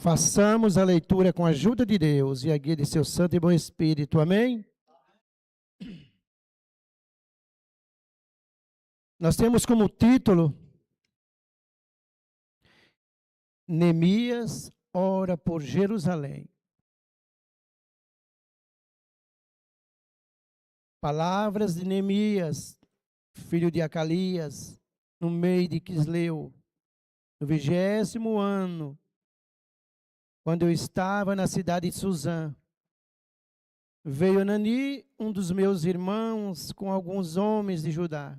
Façamos a leitura com a ajuda de Deus e a guia de seu Santo e Bom Espírito. Amém? Nós temos como título Neemias ora por Jerusalém. Palavras de Neemias, filho de Acalias, no mês de Quisleu, no 20º ano, quando eu estava na cidade de Suzã. Veio Anani, um dos meus irmãos, com alguns homens de Judá.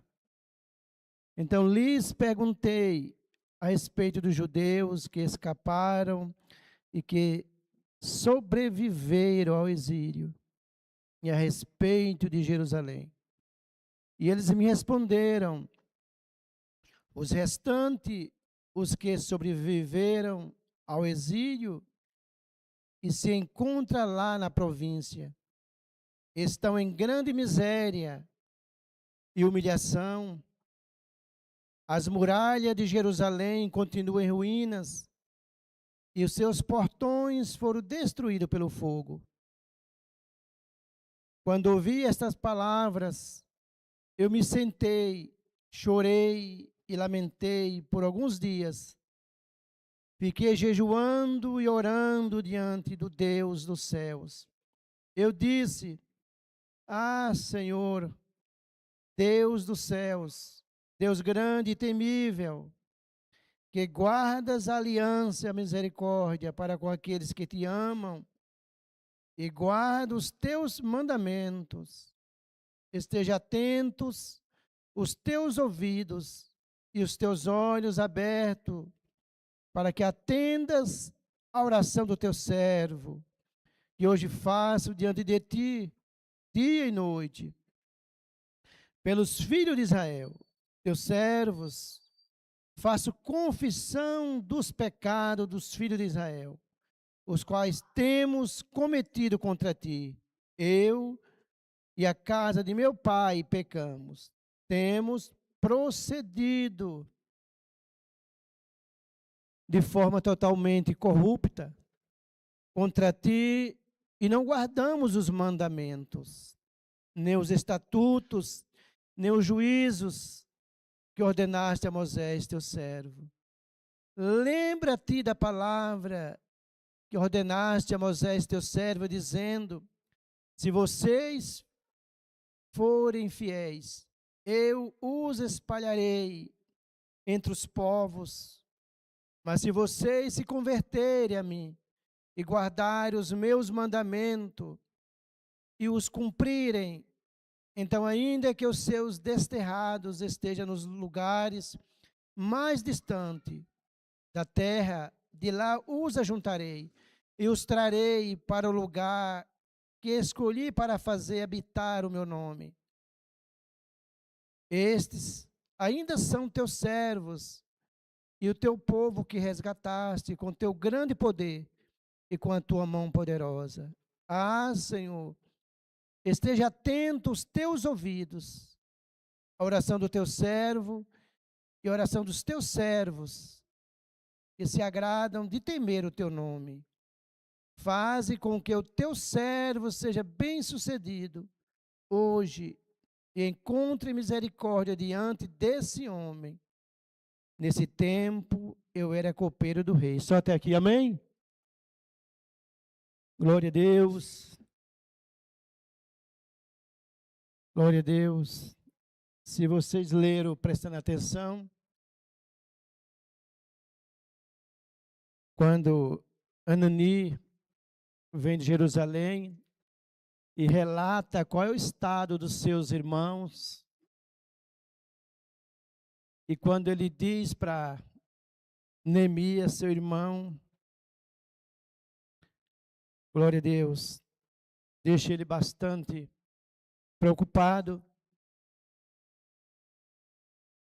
Então lhes perguntei a respeito dos judeus que escaparam e que sobreviveram ao exílio, e a respeito de Jerusalém. E eles me responderam: os restantes, os que sobreviveram ao exílio e se encontram lá na província, estão em grande miséria e humilhação. As muralhas de Jerusalém continuam em ruínas e os seus portões foram destruídos pelo fogo. Quando ouvi estas palavras, eu me sentei, chorei e lamentei por alguns dias. Fiquei jejuando e orando diante do Deus dos céus. Eu disse: ah, Senhor, Deus dos céus, Deus grande e temível, que guardas a aliança e a misericórdia para com aqueles que te amam e guarda os teus mandamentos. Esteja atentos os teus ouvidos e os teus olhos abertos, para que atendas a oração do teu servo, que hoje faço diante de ti, dia e noite, pelos filhos de Israel, teus servos. Faço confissão dos pecados dos filhos de Israel, os quais temos cometido contra ti. Eu e a casa de meu pai pecamos. Temos procedido de forma totalmente corrupta contra ti e não guardamos os mandamentos, nem os estatutos, nem os juízos que ordenaste a Moisés, teu servo. Lembra-te da palavra que ordenaste a Moisés, teu servo, dizendo: se vocês forem fiéis, eu os espalharei entre os povos. Mas se vocês se converterem a mim e guardarem os meus mandamentos e os cumprirem, então, ainda que os seus desterrados estejam nos lugares mais distantes da terra, de lá os ajuntarei e os trarei para o lugar que escolhi para fazer habitar o meu nome. Estes ainda são teus servos e o teu povo que resgataste com teu grande poder e com a tua mão poderosa. Ah, Senhor, esteja atento os teus ouvidos, a oração do teu servo e a oração dos teus servos, que se agradam de temer o teu nome. Faze com que o teu servo seja bem-sucedido hoje e encontre misericórdia diante desse homem. Nesse tempo eu era copeiro do rei. Só até aqui, amém? Glória a Deus. Glória a Deus. Se vocês leram prestando atenção, quando Anani vem de Jerusalém e relata qual é o estado dos seus irmãos, e quando ele diz para Neemias, seu irmão, glória a Deus, deixa ele bastante preocupado.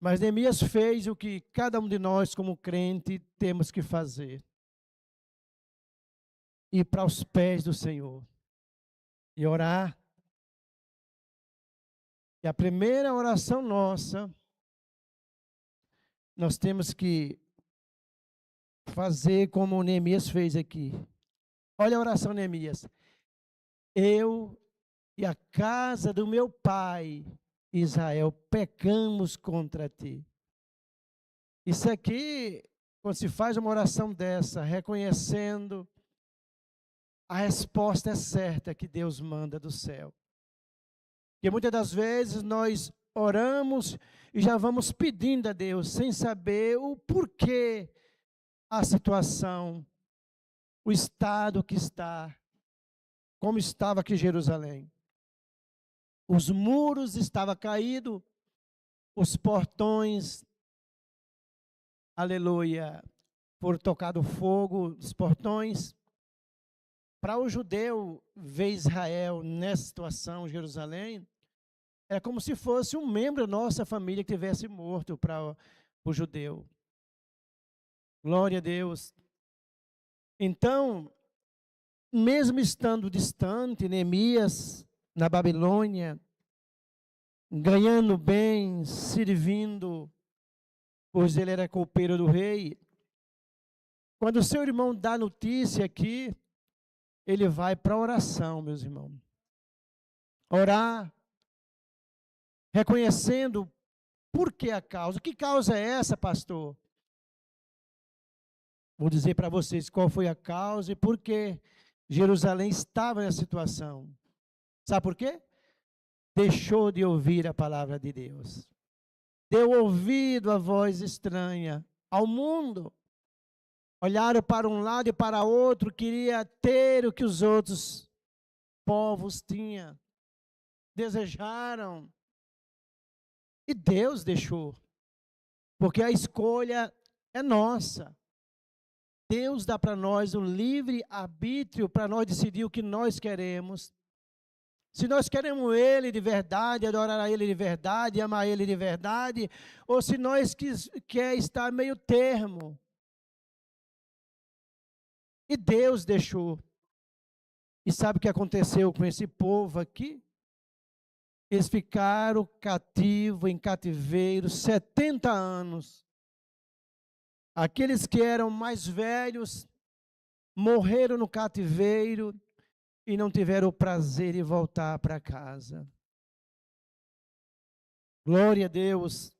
Mas Neemias fez o que cada um de nós, como crente, temos que fazer: ir para os pés do Senhor e orar. E a primeira oração nossa, nós temos que fazer como Neemias fez aqui. Olha a oração de Neemias. Eu e a casa do meu pai, Israel, pecamos contra ti. Isso aqui, quando se faz uma oração dessa, reconhecendo, a resposta é certa que Deus manda do céu. Porque muitas das vezes nós oramos e já vamos pedindo a Deus, sem saber o porquê a situação, o estado que está, como estava aqui em Jerusalém. Os muros estavam caídos, os portões, aleluia, por tocado fogo, os portões. Para o judeu ver Israel nessa situação, Jerusalém, é como se fosse um membro da nossa família que tivesse morto para o judeu. Glória a Deus. Então, mesmo estando distante, Neemias, na Babilônia, ganhando bem, servindo, pois ele era copeiro do rei, quando o seu irmão dá notícia aqui, ele vai para a oração, meus irmãos. Orar, reconhecendo por que a causa. Que causa é essa, pastor? Vou dizer para vocês qual foi a causa e por que Jerusalém estava nessa situação. Sabe por quê? Deixou de ouvir a palavra de Deus. Deu ouvido à voz estranha ao mundo. Olharam para um lado e para outro, queria ter o que os outros povos tinham. Desejaram. E Deus deixou. Porque a escolha é nossa. Deus dá para nós um livre arbítrio para nós decidir o que nós queremos. Se nós queremos Ele de verdade, adorar a Ele de verdade, amar Ele de verdade, ou se nós quer estar meio termo. E Deus deixou. E sabe o que aconteceu com esse povo aqui? Eles ficaram cativos, em cativeiro, 70 anos. Aqueles que eram mais velhos morreram no cativeiro e não tiveram o prazer de voltar para casa. Glória a Deus.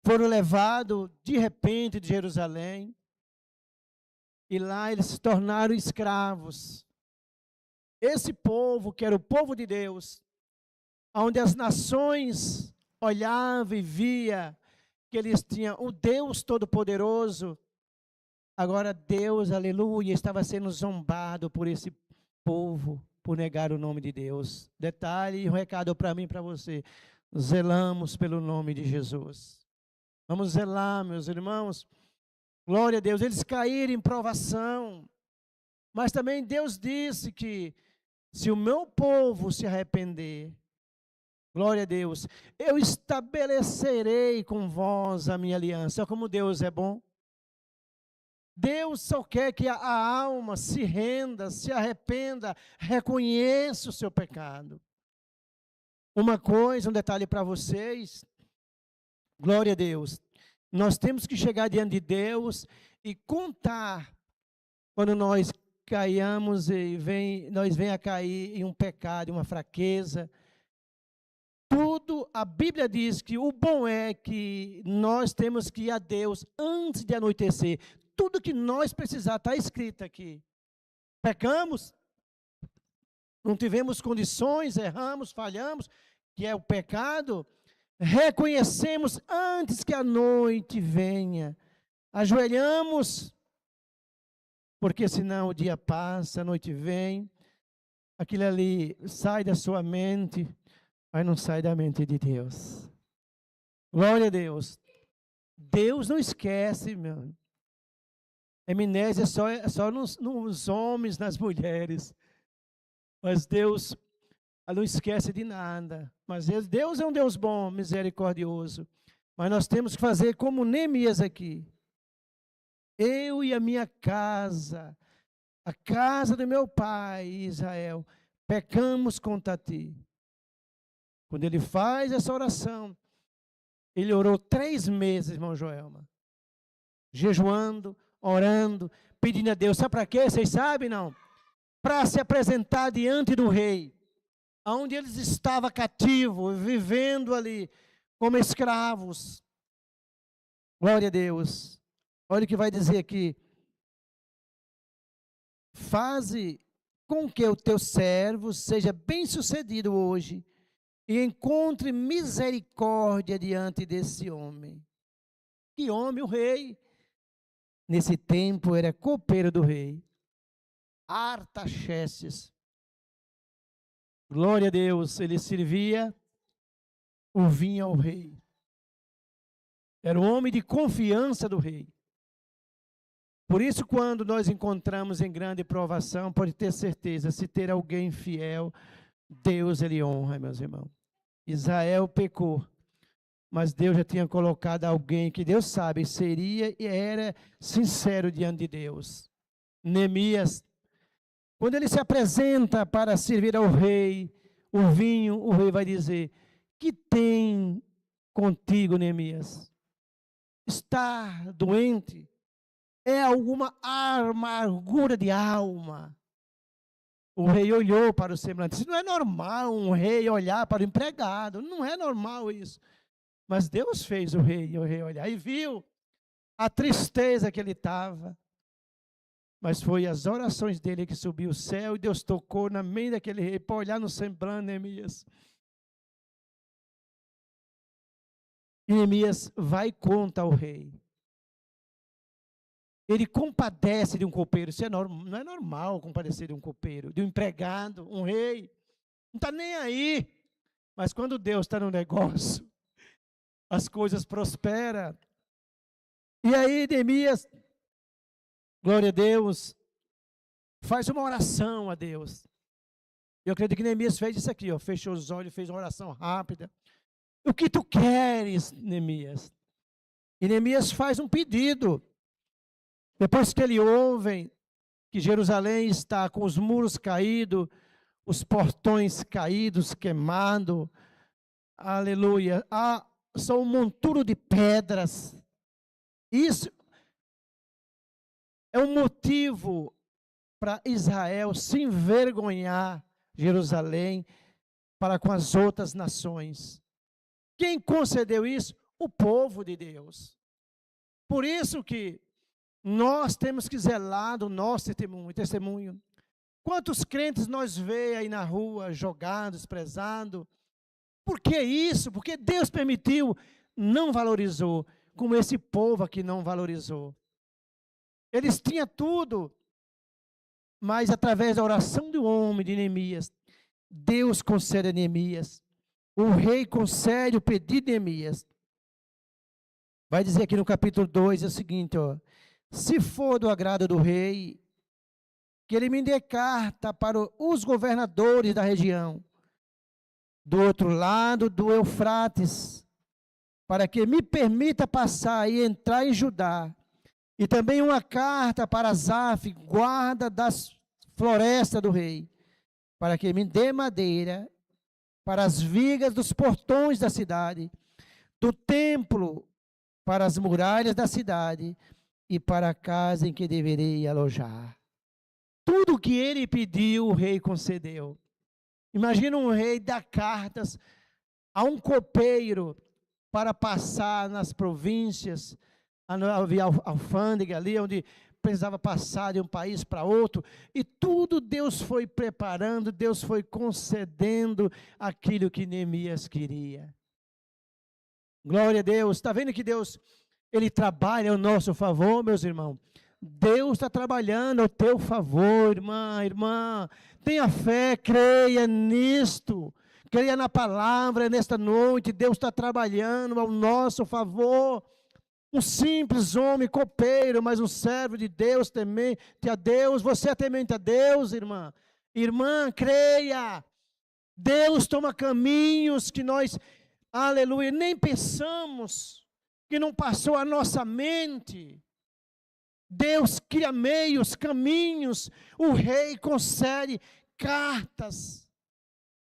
Foram levados de repente de Jerusalém. E lá eles se tornaram escravos. Esse povo, que era o povo de Deus, onde as nações olhavam e via que eles tinham o Deus Todo-Poderoso, agora Deus, aleluia, estava sendo zombado por esse povo, por negar o nome de Deus. Detalhe, um recado para mim e para você, zelamos pelo nome de Jesus. Vamos zelar, meus irmãos. Glória a Deus, eles caíram em provação, mas também Deus disse que se o meu povo se arrepender, glória a Deus, eu estabelecerei com vós a minha aliança. Olha como Deus é bom. Deus só quer que a alma se renda, se arrependa, reconheça o seu pecado. Uma coisa, um detalhe para vocês, glória a Deus, nós temos que chegar diante de Deus e contar quando nós caiamos e nós venha a cair em um pecado, em uma fraqueza. Tudo, a Bíblia diz que o bom é que nós temos que ir a Deus antes de anoitecer. Tudo que nós precisar está escrito aqui. Pecamos, não tivemos condições, erramos, falhamos, que é o pecado. Reconhecemos antes que a noite venha. Ajoelhamos, porque senão o dia passa, a noite vem, aquilo ali sai da sua mente, mas não sai da mente de Deus. Glória a Deus. Deus não esquece, meu. Amnésia é só nos homens, nas mulheres. Mas Deus não esquece de nada. Mas Deus é um Deus bom, misericordioso. Mas nós temos que fazer como Neemias aqui. Eu e a minha casa, a casa do meu pai, Israel, pecamos contra ti. Quando ele faz essa oração, ele orou 3 meses, irmão Joelma, jejuando, orando, pedindo a Deus. Sabe para quê? Vocês sabem, não? Para se apresentar diante do rei, onde eles estavam cativos, vivendo ali como escravos. Glória a Deus. Olha o que vai dizer aqui. Faze com que o teu servo seja bem-sucedido hoje e encontre misericórdia diante desse homem. Que homem? O rei. Nesse tempo era copeiro do rei, Artaxerxes. Glória a Deus, ele servia o vinho ao rei. Era um homem de confiança do rei. Por isso, quando nós encontramos em grande provação, pode ter certeza, se ter alguém fiel, Deus ele honra, meus irmãos. Israel pecou, mas Deus já tinha colocado alguém que Deus sabe seria e era sincero diante de Deus. Neemias, quando ele se apresenta para servir ao rei, o vinho, o rei vai dizer: que tem contigo, Neemias? Está doente? É alguma amargura de alma? O rei olhou para o semblante. Isso não é normal um rei olhar para o empregado. Não é normal isso. Mas Deus fez o rei olhar e viu a tristeza que ele estava. Mas foi as orações dele que subiu o céu e Deus tocou na mente daquele rei para olhar no semblante, Neemias. E Neemias vai e conta ao rei. Ele compadece de um copeiro. Isso não é normal compadecer de um copeiro, de um empregado, um rei. Não está nem aí. Mas quando Deus está no negócio, as coisas prosperam. E aí Neemias, glória a Deus, faz uma oração a Deus. Eu acredito que Neemias fez isso aqui, ó, fechou os olhos, fez uma oração rápida. O que tu queres, Neemias? E Neemias faz um pedido. Depois que ele ouve que Jerusalém está com os muros caídos, os portões caídos, queimados, aleluia, são um monturo de pedras. Isso é um motivo para Israel se envergonhar, Jerusalém, para com as outras nações. Quem concedeu isso? O povo de Deus. Por isso que nós temos que zelar do nosso testemunho. Quantos crentes nós vê aí na rua, jogados, desprezados? Por que isso? Porque Deus permitiu, não valorizou, como esse povo aqui não valorizou. Eles tinham tudo, mas através da oração do homem, de Neemias, Deus concede a Neemias. O rei concede o pedido de Neemias. Vai dizer aqui no capítulo 2 é o seguinte, ó. Se for do agrado do rei, que ele me dê carta para os governadores da região, do outro lado do Eufrates, para que me permita passar e entrar em Judá, e também uma carta para Asaf, guarda das florestas do rei, para que me dê madeira para as vigas dos portões da cidade, do templo para as muralhas da cidade, e para a casa em que deverei alojar. Tudo que ele pediu, o rei concedeu. Imagina um rei dar cartas a um copeiro para passar nas províncias, havia alfândega ali, onde precisava passar de um país para outro, e tudo Deus foi preparando, Deus foi concedendo aquilo que Neemias queria. Glória a Deus. Está vendo que Deus, Ele trabalha ao nosso favor, meus irmãos? Deus está trabalhando ao teu favor, irmã. Tenha fé, creia nisto. Creia na palavra nesta noite. Deus está trabalhando ao nosso favor. Um simples homem copeiro, mas um servo de Deus, temente a Deus. Você é temente a Deus, irmã. Irmã, creia. Deus toma caminhos que nós, aleluia, nem pensamos, que não passou a nossa mente. Deus cria meios, caminhos. O rei concede cartas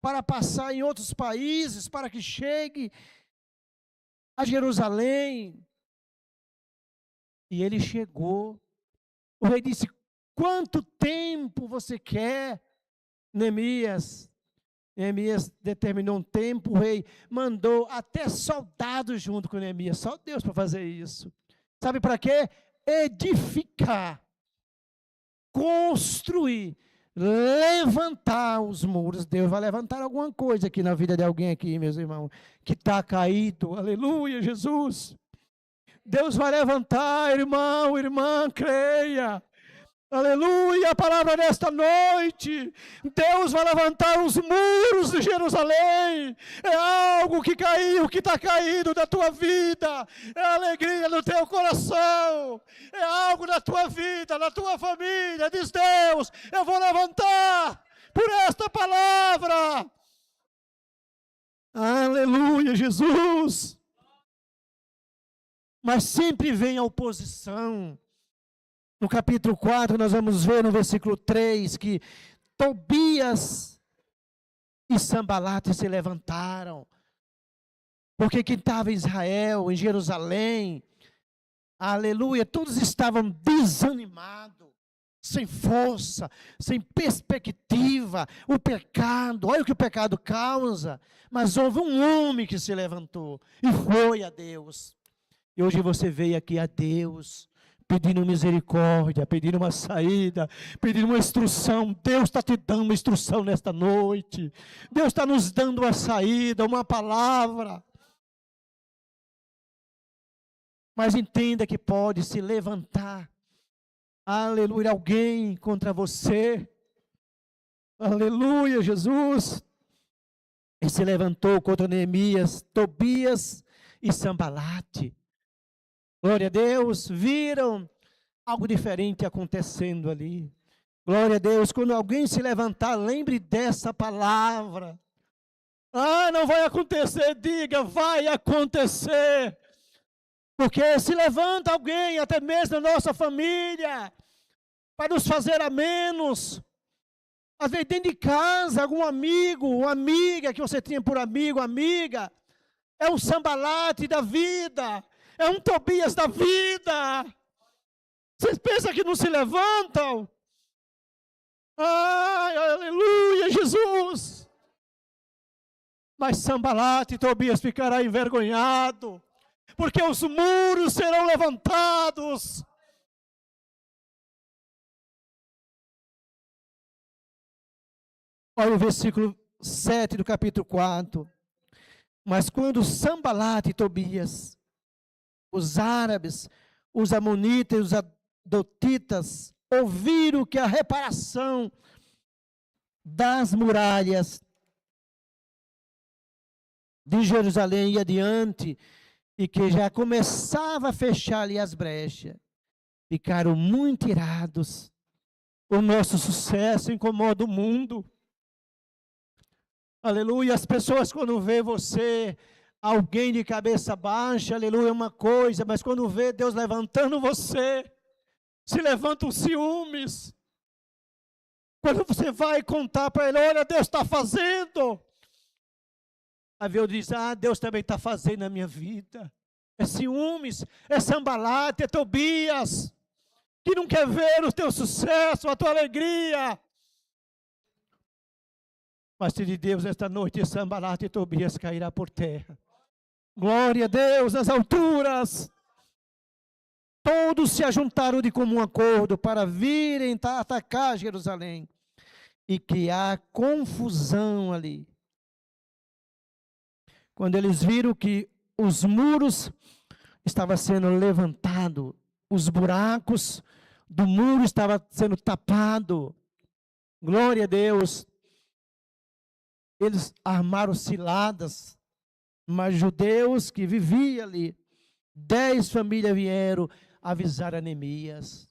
para passar em outros países, para que chegue a Jerusalém. E ele chegou O rei disse: quanto tempo você quer, Neemias? Neemias determinou um tempo, o rei mandou até soldados junto com Neemias, só Deus para fazer isso. Sabe para quê? Edificar, construir, levantar os muros. Deus vai levantar alguma coisa aqui na vida de alguém aqui, meus irmãos, que está caído. Aleluia, Jesus. Deus vai levantar, irmão, irmã, creia. Aleluia, a palavra desta noite. Deus vai levantar os muros de Jerusalém. É algo que caiu, que está caído da tua vida. É a alegria do teu coração. É algo da tua vida, da tua família. Diz Deus: eu vou levantar por esta palavra. Aleluia, Jesus. Mas sempre vem a oposição. No capítulo 4, nós vamos ver no versículo 3 que Tobias e Sambalate se levantaram. Porque quem estava em Israel, em Jerusalém, aleluia, todos estavam desanimados, sem força, sem perspectiva. O pecado, olha o que o pecado causa. Mas houve um homem que se levantou e foi a Deus. E hoje você veio aqui a Deus, pedindo misericórdia, pedindo uma saída, pedindo uma instrução. Deus está te dando uma instrução nesta noite. Deus está nos dando uma saída, uma palavra. Mas entenda que pode se levantar, aleluia, alguém contra você. Aleluia, Jesus. E se levantou contra Neemias, Tobias e Sambalate. Glória a Deus, viram algo diferente acontecendo ali. Glória a Deus, quando alguém se levantar, lembre dessa palavra. Ah, não vai acontecer, diga, vai acontecer. Porque se levanta alguém, até mesmo na nossa família, para nos fazer a menos. Às vezes dentro de casa, algum amigo, ou amiga que você tinha por amigo, amiga, é um Sambalate da vida. É um Tobias da vida. Vocês pensam que não se levantam? Ai, aleluia, Jesus. Mas Sambalate e Tobias ficarão envergonhados, porque os muros serão levantados. Olha o versículo 7 do capítulo 4. Mas quando Sambalate e Tobias, os árabes, os amonitas e os adotitas ouviram que a reparação das muralhas de Jerusalém ia adiante e que já começava a fechar ali as brechas, ficaram muito irados. O nosso sucesso incomoda o mundo. Aleluia, as pessoas quando vê você, alguém de cabeça baixa, aleluia, é uma coisa, mas quando vê Deus levantando você, se levantam ciúmes. Quando você vai contar para ele, olha, Deus está fazendo. Aí Deus diz, Deus também está fazendo na minha vida. É ciúmes, é Sambalate, é Tobias, que não quer ver o teu sucesso, a tua alegria. Mas se de Deus esta noite, Sambalate e Tobias cairá por terra. Glória a Deus nas alturas. Todos se ajuntaram de comum acordo para virem atacar Jerusalém e criar confusão ali. Quando eles viram que os muros estavam sendo levantados, os buracos do muro estavam sendo tapados. Glória a Deus. Eles armaram ciladas, mas judeus que viviam ali, 10 famílias vieram avisar a Neemias.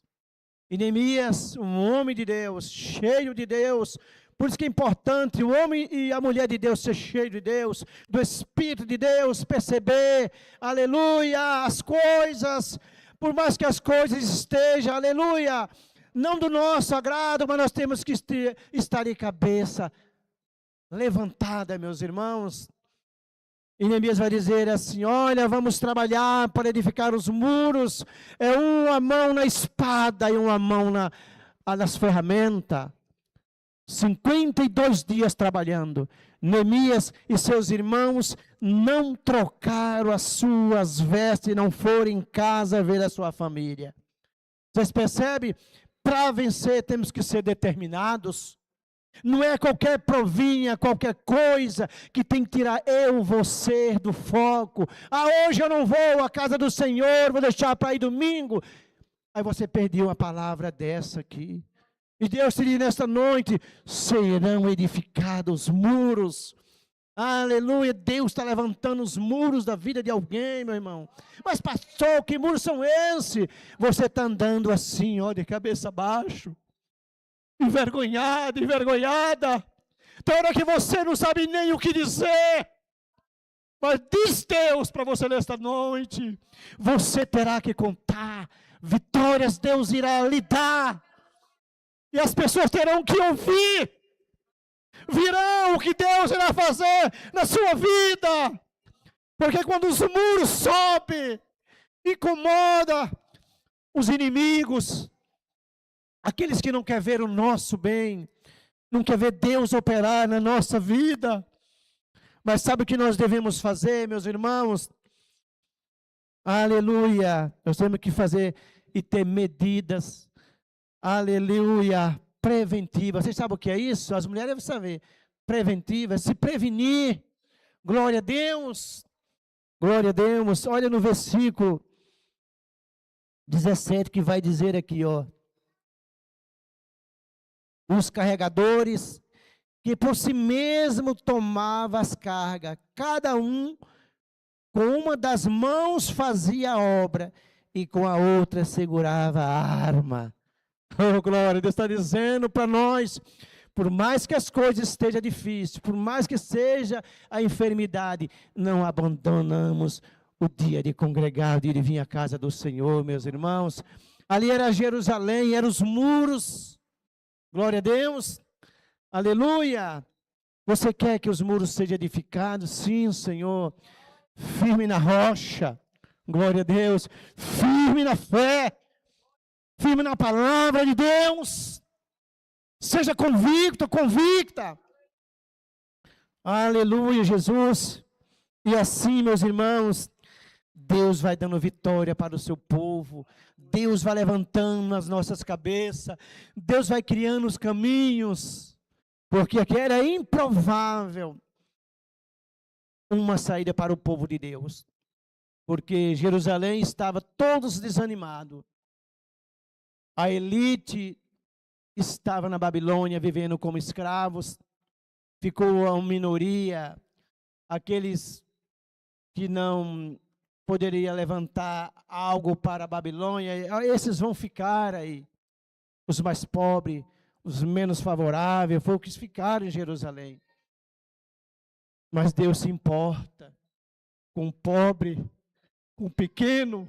E Neemias, um homem de Deus, cheio de Deus, por isso que é importante o homem e a mulher de Deus ser cheio de Deus, do Espírito de Deus, perceber, aleluia, as coisas, por mais que as coisas estejam, aleluia, não do nosso agrado, mas nós temos que estar de cabeça levantada, meus irmãos. E Neemias vai dizer assim: olha, vamos trabalhar para edificar os muros. É uma mão na espada e uma mão nas ferramentas. 52 dias trabalhando. Neemias e seus irmãos não trocaram as suas vestes e não foram em casa ver a sua família. Vocês percebem? Para vencer temos que ser determinados. Não é qualquer provinha, qualquer coisa que tem que tirar você do foco. Hoje eu não vou à casa do Senhor, vou deixar para ir domingo. Aí você perdeu uma palavra dessa aqui. E Deus te diz nesta noite: serão edificados muros. Aleluia, Deus está levantando os muros da vida de alguém, meu irmão. Mas pastor, que muros são esses? Você está andando assim, ó, de cabeça abaixo. Envergonhado, envergonhada. Tem hora que você não sabe nem o que dizer. Mas diz Deus para você nesta noite: você terá que contar. Vitórias Deus irá lhe dar. E as pessoas terão que ouvir. Virão o que Deus irá fazer na sua vida. Porque quando os muros sobem, incomoda os inimigos, aqueles que não querem ver o nosso bem, não querem ver Deus operar na nossa vida. Mas sabe o que nós devemos fazer, meus irmãos? Aleluia! Nós temos que fazer e ter medidas, aleluia, preventivas. Vocês sabem o que é isso? As mulheres devem saber. Preventivas, se prevenir. Glória a Deus. Glória a Deus. Olha no versículo 17 que vai dizer aqui, ó. Os carregadores que por si mesmo tomavam as cargas, cada um com uma das mãos fazia a obra e com a outra segurava a arma. Oh, glória, Deus está dizendo para nós: por mais que as coisas estejam difíceis, por mais que seja a enfermidade, não abandonamos o dia de congregar, o dia de vir à casa do Senhor, meus irmãos. Ali era Jerusalém, eram os muros. Glória a Deus. Aleluia. Você quer que os muros sejam edificados? Sim, Senhor. Firme na rocha. Glória a Deus. Firme na fé. Firme na palavra de Deus. Seja convicto, convicta. Aleluia, Jesus. E assim, meus irmãos, Deus vai dando vitória para o seu povo. Deus vai levantando as nossas cabeças. Deus vai criando os caminhos. Porque aqui era improvável uma saída para o povo de Deus. Porque Jerusalém estava todos desanimados. A elite estava na Babilônia vivendo como escravos. Ficou a minoria, aqueles que não poderiam levantar algo para a Babilônia. Esses vão ficar aí. Os mais pobres, os menos favoráveis, foi o que ficaram em Jerusalém. Mas Deus se importa com o pobre, com o pequeno.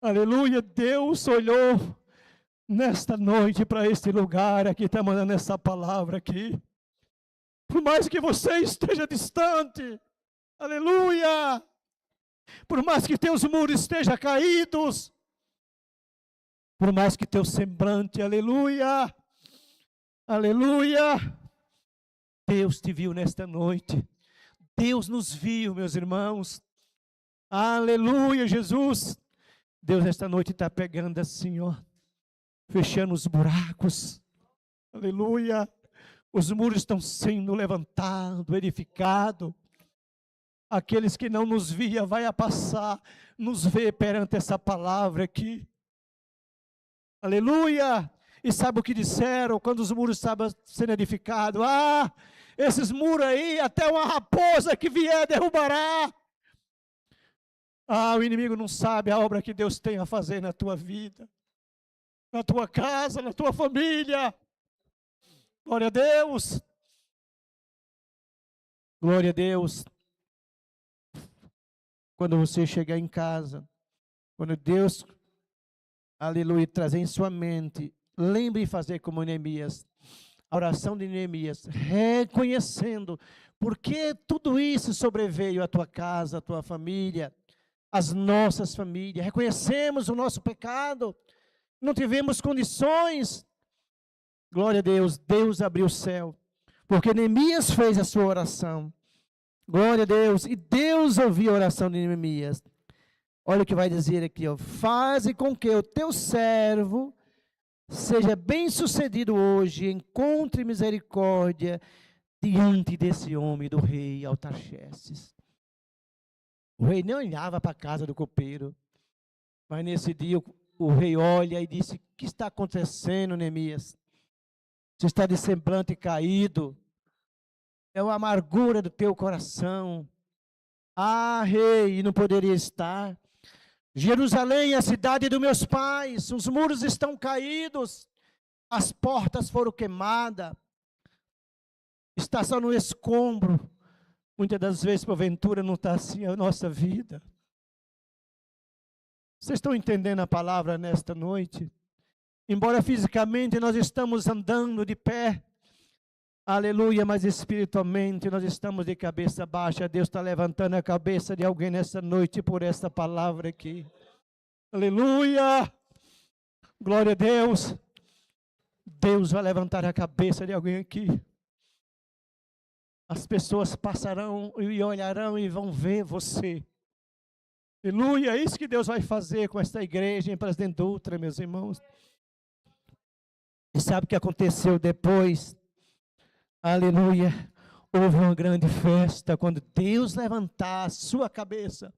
Aleluia, Deus olhou nesta noite para este lugar aqui, está mandando essa palavra aqui. Por mais que você esteja distante, aleluia, por mais que teus muros estejam caídos, por mais que teu semblante, aleluia, aleluia, Deus te viu nesta noite. Deus nos viu, meus irmãos. Aleluia, Jesus. Deus esta noite está pegando assim, ó, fechando os buracos. Aleluia. Os muros estão sendo levantados, edificados. Aqueles que não nos via vai a passar, nos vê perante essa palavra aqui. Aleluia. E sabe o que disseram quando os muros estavam sendo edificados? Esses muros aí, até uma raposa que vier derrubará. O inimigo não sabe a obra que Deus tem a fazer na tua vida, na tua casa, na tua família. Glória a Deus. Glória a Deus. Quando você chegar em casa, quando Deus, aleluia, trazer em sua mente, lembre de fazer como Neemias. A oração de Neemias, reconhecendo porque tudo isso sobreveio à tua casa, à tua família, às nossas famílias. Reconhecemos o nosso pecado, não tivemos condições. Glória a Deus, Deus abriu o céu, porque Neemias fez a sua oração. Glória a Deus, e Deus ouviu a oração de Neemias. Olha o que vai dizer aqui, ó. Faze com que o teu servo seja bem-sucedido hoje, encontre misericórdia diante desse homem, do rei Artaxerxes. O rei não olhava para a casa do copeiro, mas nesse dia o rei olha e disse: o que está acontecendo, Neemias? Você está de semblante caído, é uma amargura do teu coração. Ah, rei, não poderia estar. Jerusalém é a cidade dos meus pais, os muros estão caídos, as portas foram queimadas, está só no escombro. Muitas das vezes, porventura, não está assim a nossa vida. Vocês estão entendendo a palavra nesta noite? Embora fisicamente nós estamos andando de pé, aleluia, mas espiritualmente nós estamos de cabeça baixa. Deus está levantando a cabeça de alguém nessa noite por essa palavra aqui. Aleluia! Glória a Deus! Deus vai levantar a cabeça de alguém aqui. As pessoas passarão e olharão e vão ver você. Aleluia! É isso que Deus vai fazer com esta igreja em Presidente Dutra, meus irmãos. E sabe o que aconteceu depois? Aleluia, houve uma grande festa, quando Deus levantar a sua cabeça,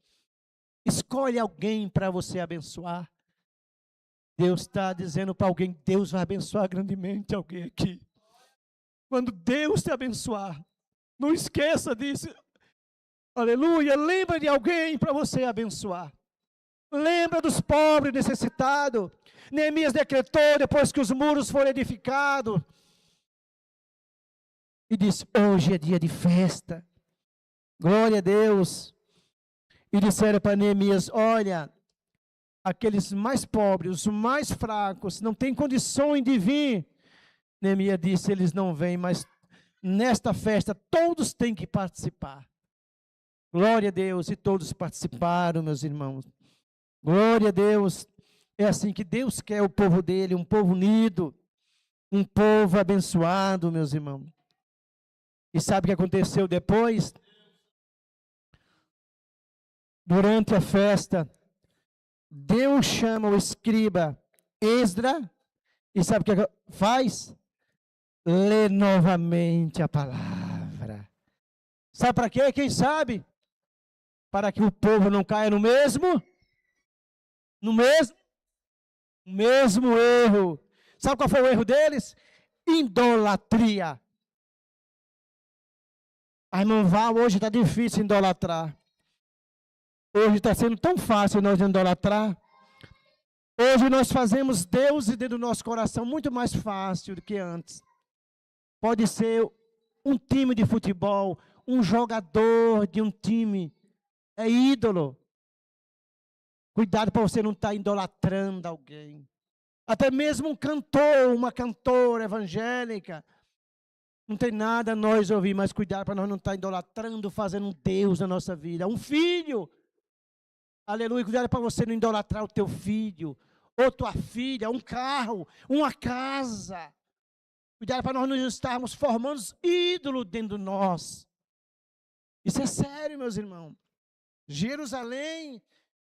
escolhe alguém para você abençoar. Deus está dizendo para alguém, Deus vai abençoar grandemente alguém aqui. Quando Deus te abençoar, não esqueça disso, aleluia, lembra de alguém para você abençoar. Lembra dos pobres necessitados. Neemias decretou, depois que os muros foram edificados, e disse: hoje é dia de festa, glória a Deus. E disseram para Neemias: olha, aqueles mais pobres, os mais fracos, não têm condições de vir. Neemias disse: eles não vêm, mas nesta festa todos têm que participar. Glória a Deus, e todos participaram, meus irmãos. Glória a Deus. É assim que Deus quer o povo dele, um povo unido, um povo abençoado, meus irmãos. E sabe o que aconteceu depois? Durante a festa, Deus chama o escriba Esdra, e sabe o que faz? Lê novamente a palavra. Sabe para quê? Quem sabe? Para que o povo não caia no mesmo erro. Sabe qual foi o erro deles? Idolatria. A irmã Val, hoje está difícil idolatrar. Hoje está sendo tão fácil nós idolatrar. Hoje nós fazemos Deus dentro do nosso coração muito mais fácil do que antes. Pode ser um time de futebol, um jogador de um time, é ídolo. Cuidado para você não estar idolatrando alguém. Até mesmo um cantor, uma cantora evangélica. Não tem nada a nós ouvir, mas cuidado para nós não estar idolatrando, fazendo um Deus na nossa vida. Um filho. Aleluia. Cuidado para você não idolatrar o teu filho, ou tua filha, um carro, uma casa. Cuidado para nós não estarmos formando ídolos dentro de nós. Isso é sério, meus irmãos. Jerusalém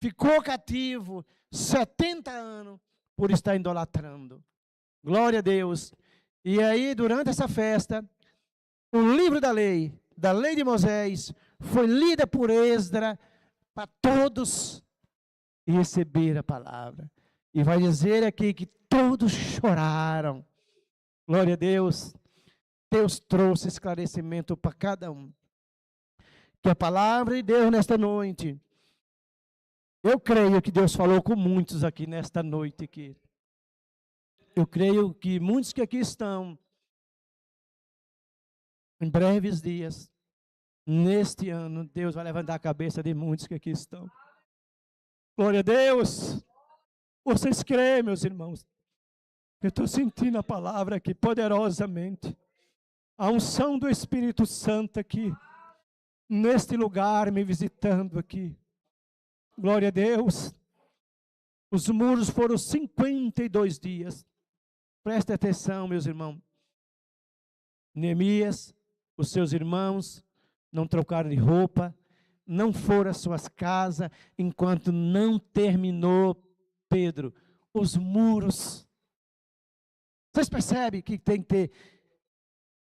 ficou cativo 70 anos por estar idolatrando. Glória a Deus. E aí, durante essa festa, o livro da lei de Moisés, foi lida por Esdra para todos receber a palavra. E vai dizer aqui que todos choraram. Glória a Deus. Deus trouxe esclarecimento para cada um. Que a palavra de Deus nesta noite, eu creio que Deus falou com muitos aqui nesta noite aqui. Eu creio que muitos que aqui estão, em breves dias, neste ano, Deus vai levantar a cabeça de muitos que aqui estão. Glória a Deus. Vocês creem, meus irmãos? Eu estou sentindo a palavra aqui poderosamente. A unção do Espírito Santo aqui, neste lugar, me visitando aqui. Glória a Deus. Os muros foram 52 dias. Preste atenção, meus irmãos. Neemias, os seus irmãos, não trocaram de roupa, não foram às suas casas, enquanto não terminou, Pedro, os muros. Vocês percebem que tem que ter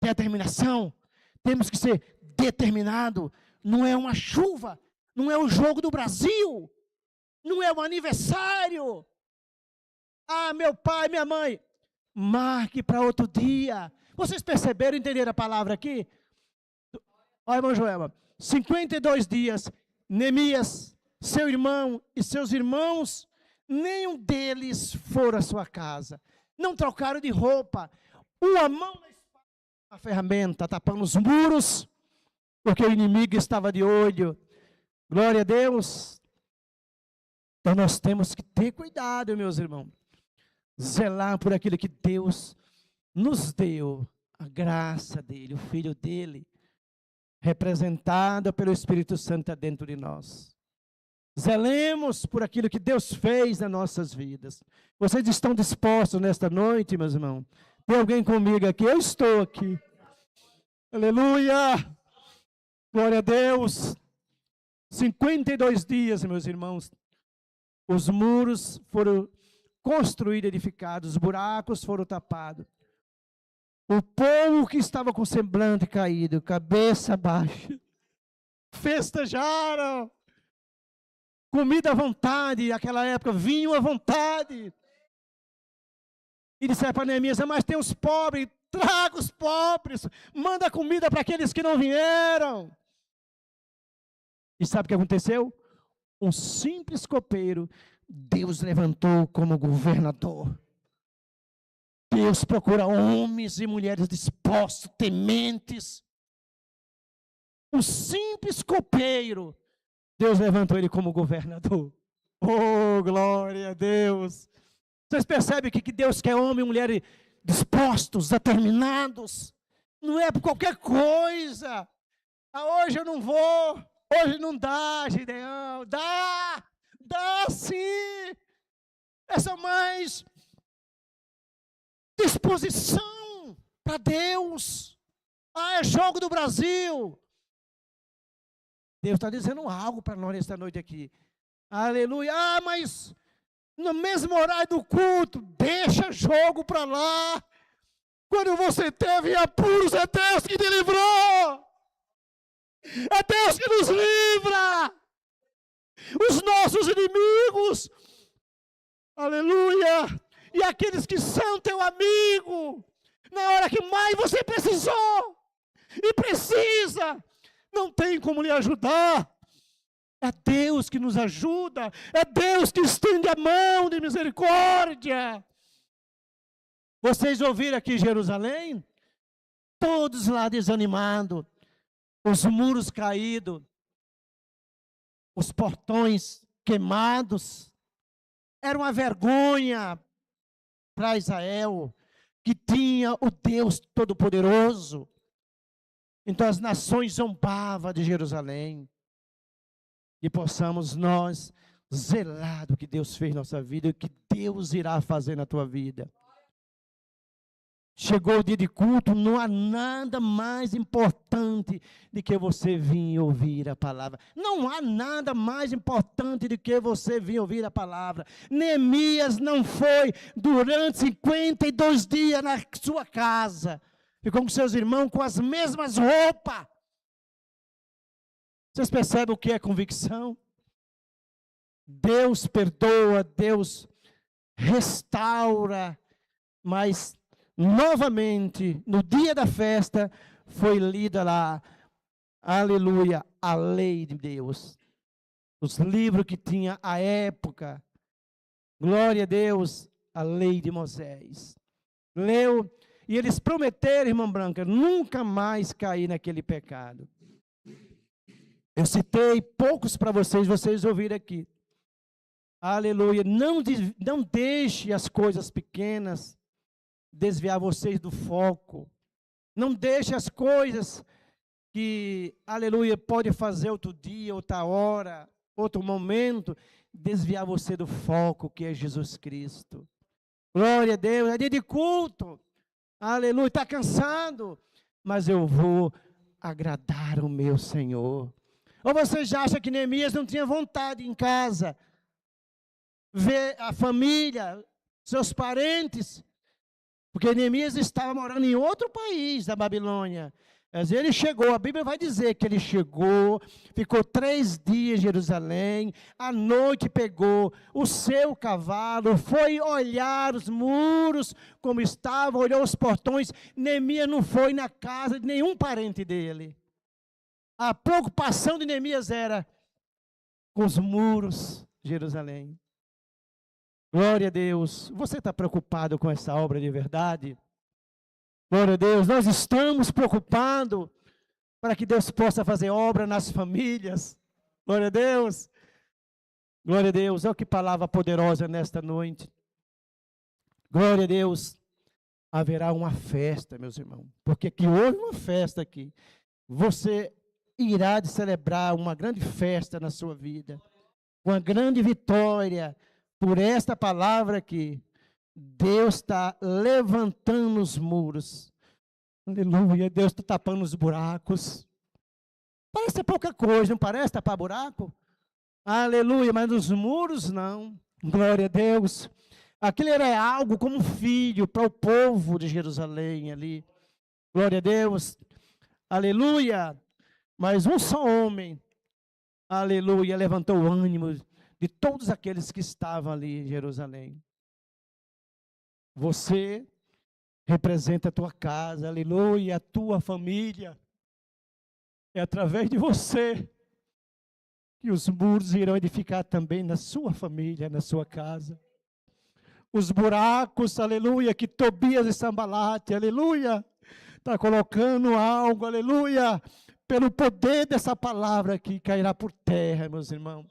determinação? Temos que ser determinado. Não é uma chuva, não é o jogo do Brasil, não é um aniversário. Ah, meu pai, minha mãe, marque para outro dia. Vocês perceberam, entenderam a palavra aqui? Olha, irmão Joelma, 52 dias, Neemias, seu irmão e seus irmãos, nenhum deles foram à sua casa. Não trocaram de roupa. Uma mão na espada, a ferramenta, tapando os muros, porque o inimigo estava de olho. Glória a Deus. Então nós temos que ter cuidado, meus irmãos. Zelar por aquilo que Deus nos deu, a graça dele, o Filho dele, representada pelo Espírito Santo dentro de nós. Zelemos por aquilo que Deus fez nas nossas vidas. Vocês estão dispostos nesta noite, meus irmãos? Tem alguém comigo aqui? Eu estou aqui. Aleluia! Glória a Deus! 52 dias, meus irmãos. Os muros foram construídos, edificados, os buracos foram tapados. O povo que estava com semblante caído, cabeça baixa, festejaram. Comida à vontade, naquela época, vinho à vontade. E disseram para Neemias, mas tem os pobres, traga os pobres, manda comida para aqueles que não vieram. E sabe o que aconteceu? Um simples copeiro, Deus levantou como governador. Deus procura homens e mulheres dispostos, tementes. Um simples copeiro, Deus levantou ele como governador. Oh, glória a Deus. Vocês percebem que Deus quer homem e mulher dispostos, determinados. Não é por qualquer coisa. Ah, hoje eu não vou. Hoje não dá, Gideão. Dá sim. Essa mais disposição para Deus. Ah, é jogo do Brasil. Deus está dizendo algo para nós esta noite aqui. Aleluia. Ah, mas no mesmo horário do culto, deixa jogo para lá. Quando você teve apuros, é Deus que te livrou. É Deus que nos livra. Os nossos inimigos. Aleluia. E aqueles que são teu amigo. Na hora que mais você precisou. E precisa. Não tem como lhe ajudar. É Deus que nos ajuda. É Deus que estende a mão de misericórdia. Vocês ouviram aqui em Jerusalém? Todos lá desanimados. Os muros caídos. Os portões queimados. Era uma vergonha para Israel, que tinha o Deus Todo-Poderoso. Então as nações zombavam de Jerusalém. E possamos nós zelar do que Deus fez na nossa vida e o que Deus irá fazer na tua vida. Chegou o dia de culto, não há nada mais importante do que você vir ouvir a palavra. Não há nada mais importante do que você vir ouvir a palavra. Neemias não foi durante 52 dias na sua casa. Ficou com seus irmãos com as mesmas roupas. Vocês percebem o que é convicção? Deus perdoa, Deus restaura, mas novamente, no dia da festa, foi lida lá, aleluia, a lei de Deus. Os livros que tinha à época, glória a Deus, a lei de Moisés. Leu, e eles prometeram, irmã Branca, nunca mais cair naquele pecado. Eu citei poucos para vocês ouviram aqui. Aleluia, não deixe as coisas pequenas desviar vocês do foco. Não deixe as coisas que, aleluia, pode fazer outro dia, outra hora, outro momento, desviar você do foco que é Jesus Cristo. Glória a Deus, é dia de culto. Aleluia, está cansado, mas eu vou agradar o meu Senhor. Ou você já acha que Neemias não tinha vontade em casa, ver a família, seus parentes, porque Neemias estava morando em outro país da Babilônia. Mas ele chegou, a Bíblia vai dizer que ele chegou, ficou 3 dias em Jerusalém, à noite pegou o seu cavalo, foi olhar os muros como estavam, olhou os portões. Neemias não foi na casa de nenhum parente dele. A preocupação de Neemias era com os muros de Jerusalém. Glória a Deus. Você está preocupado com essa obra de verdade? Glória a Deus. Nós estamos preocupados para que Deus possa fazer obra nas famílias. Glória a Deus. Glória a Deus. Olha que palavra poderosa nesta noite. Glória a Deus. Haverá uma festa, meus irmãos. Porque aqui houve uma festa aqui. Você irá de celebrar uma grande festa na sua vida. Uma grande vitória. Por esta palavra aqui, Deus está levantando os muros. Aleluia, Deus está tapando os buracos. Parece pouca coisa, não parece tapar buraco? Aleluia, mas nos muros não. Glória a Deus. Aquilo era algo como um filho para o povo de Jerusalém ali. Glória a Deus. Aleluia. Mas um só homem, aleluia, levantou o ânimo de todos aqueles que estavam ali em Jerusalém. Você representa a tua casa, aleluia, a tua família. É através de você que os muros irão edificar também na sua família, na sua casa. Os buracos, aleluia, que Tobias e Sambalate, aleluia, está colocando algo, aleluia, pelo poder dessa palavra que cairá por terra, meus irmãos.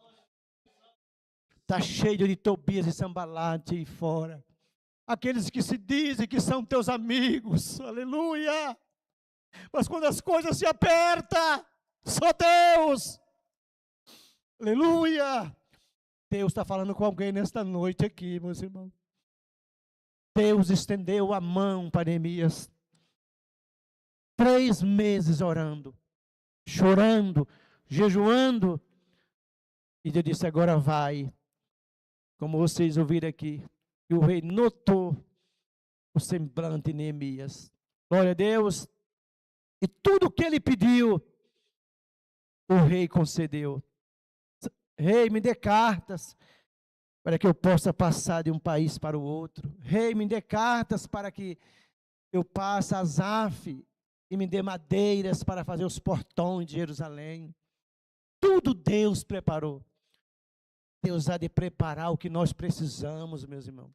Está cheio de Tobias e Sambalate aí fora. Aqueles que se dizem que são teus amigos, aleluia. Mas quando as coisas se apertam, só Deus, aleluia. Deus está falando com alguém nesta noite aqui, meus irmãos. Deus estendeu a mão para Neemias. 3 meses orando, chorando, jejuando. E Deus disse, agora vai. Como vocês ouviram aqui, e o rei notou o semblante de Neemias. Glória a Deus. E tudo que ele pediu, o rei concedeu. Rei, me dê cartas para que eu possa passar de um país para o outro. Rei, me dê cartas para que eu passe a Zaf e me dê madeiras para fazer os portões de Jerusalém. Tudo Deus preparou. Deus há de preparar o que nós precisamos, meus irmãos.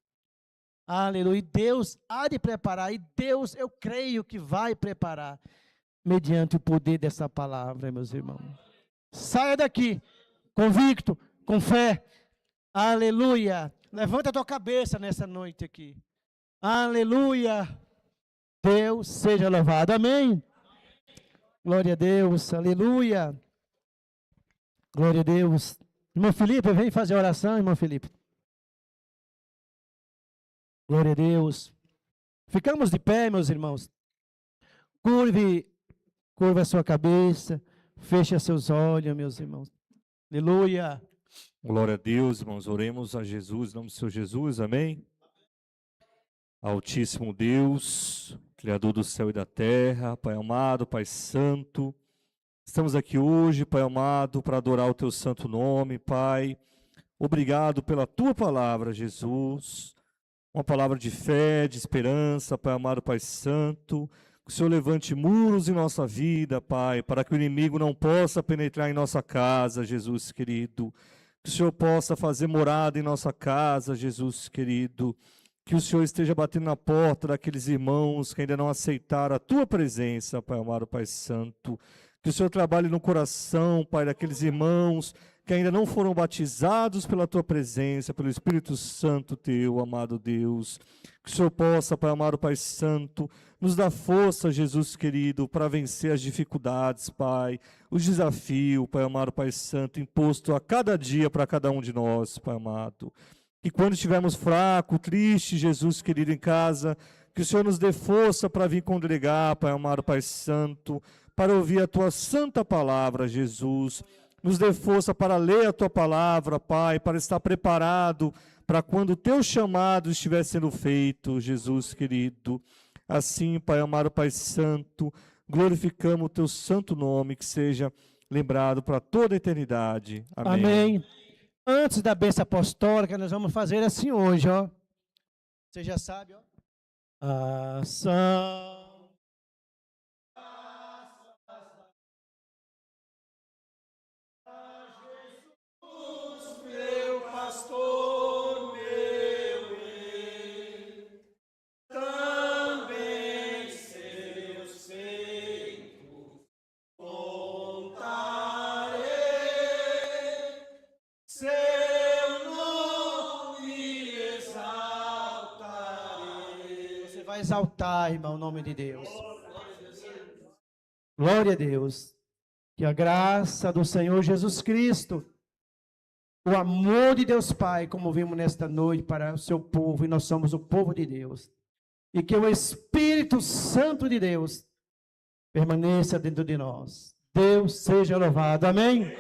Aleluia. Deus há de preparar. E Deus, eu creio que vai preparar. Mediante o poder dessa palavra, meus irmãos. Saia daqui, convicto, com fé. Aleluia. Levanta a tua cabeça nessa noite aqui. Aleluia. Deus seja louvado. Amém. Glória a Deus. Aleluia. Glória a Deus. Irmão Felipe, vem fazer oração, irmão Felipe. Glória a Deus. Ficamos de pé, meus irmãos. Curva a sua cabeça. Feche seus olhos, meus irmãos. Aleluia. Glória a Deus, irmãos. Oremos a Jesus, em nome do Senhor Jesus. Amém. Altíssimo Deus, Criador do céu e da terra, Pai amado, Pai santo. Estamos aqui hoje, Pai amado, para adorar o Teu santo nome, Pai. Obrigado pela Tua palavra, Jesus. Uma palavra de fé, de esperança, Pai amado, Pai santo. Que o Senhor levante muros em nossa vida, Pai, para que o inimigo não possa penetrar em nossa casa, Jesus querido. Que o Senhor possa fazer morada em nossa casa, Jesus querido. Que o Senhor esteja batendo na porta daqueles irmãos que ainda não aceitaram a Tua presença, Pai amado, Pai santo. Que o Senhor trabalhe no coração, Pai, daqueles irmãos que ainda não foram batizados pela Tua presença, pelo Espírito Santo Teu, amado Deus. Que o Senhor possa, Pai amado, Pai Santo, nos dar força, Jesus querido, para vencer as dificuldades, Pai, os desafios, Pai amado, Pai Santo, imposto a cada dia para cada um de nós, Pai amado. Que quando estivermos fracos, tristes, Jesus querido, em casa, que o Senhor nos dê força para vir congregar, Pai amado, Pai Santo, para ouvir a Tua santa palavra, Jesus. Nos dê força para ler a Tua palavra, Pai, para estar preparado para quando o Teu chamado estiver sendo feito, Jesus querido. Assim, Pai amado, Pai Santo, glorificamos o Teu santo nome, que seja lembrado para toda a eternidade. Amém. Amém. Antes da bênção apostólica, nós vamos fazer assim hoje, ó. Você já sabe, ó. Ação. Exaltar, irmão, o nome de Deus. Glória a Deus. Que a graça do Senhor Jesus Cristo, o amor de Deus Pai, como vimos nesta noite para o seu povo, e nós somos o povo de Deus, e que o Espírito Santo de Deus permaneça dentro de nós. Deus seja louvado. Amém?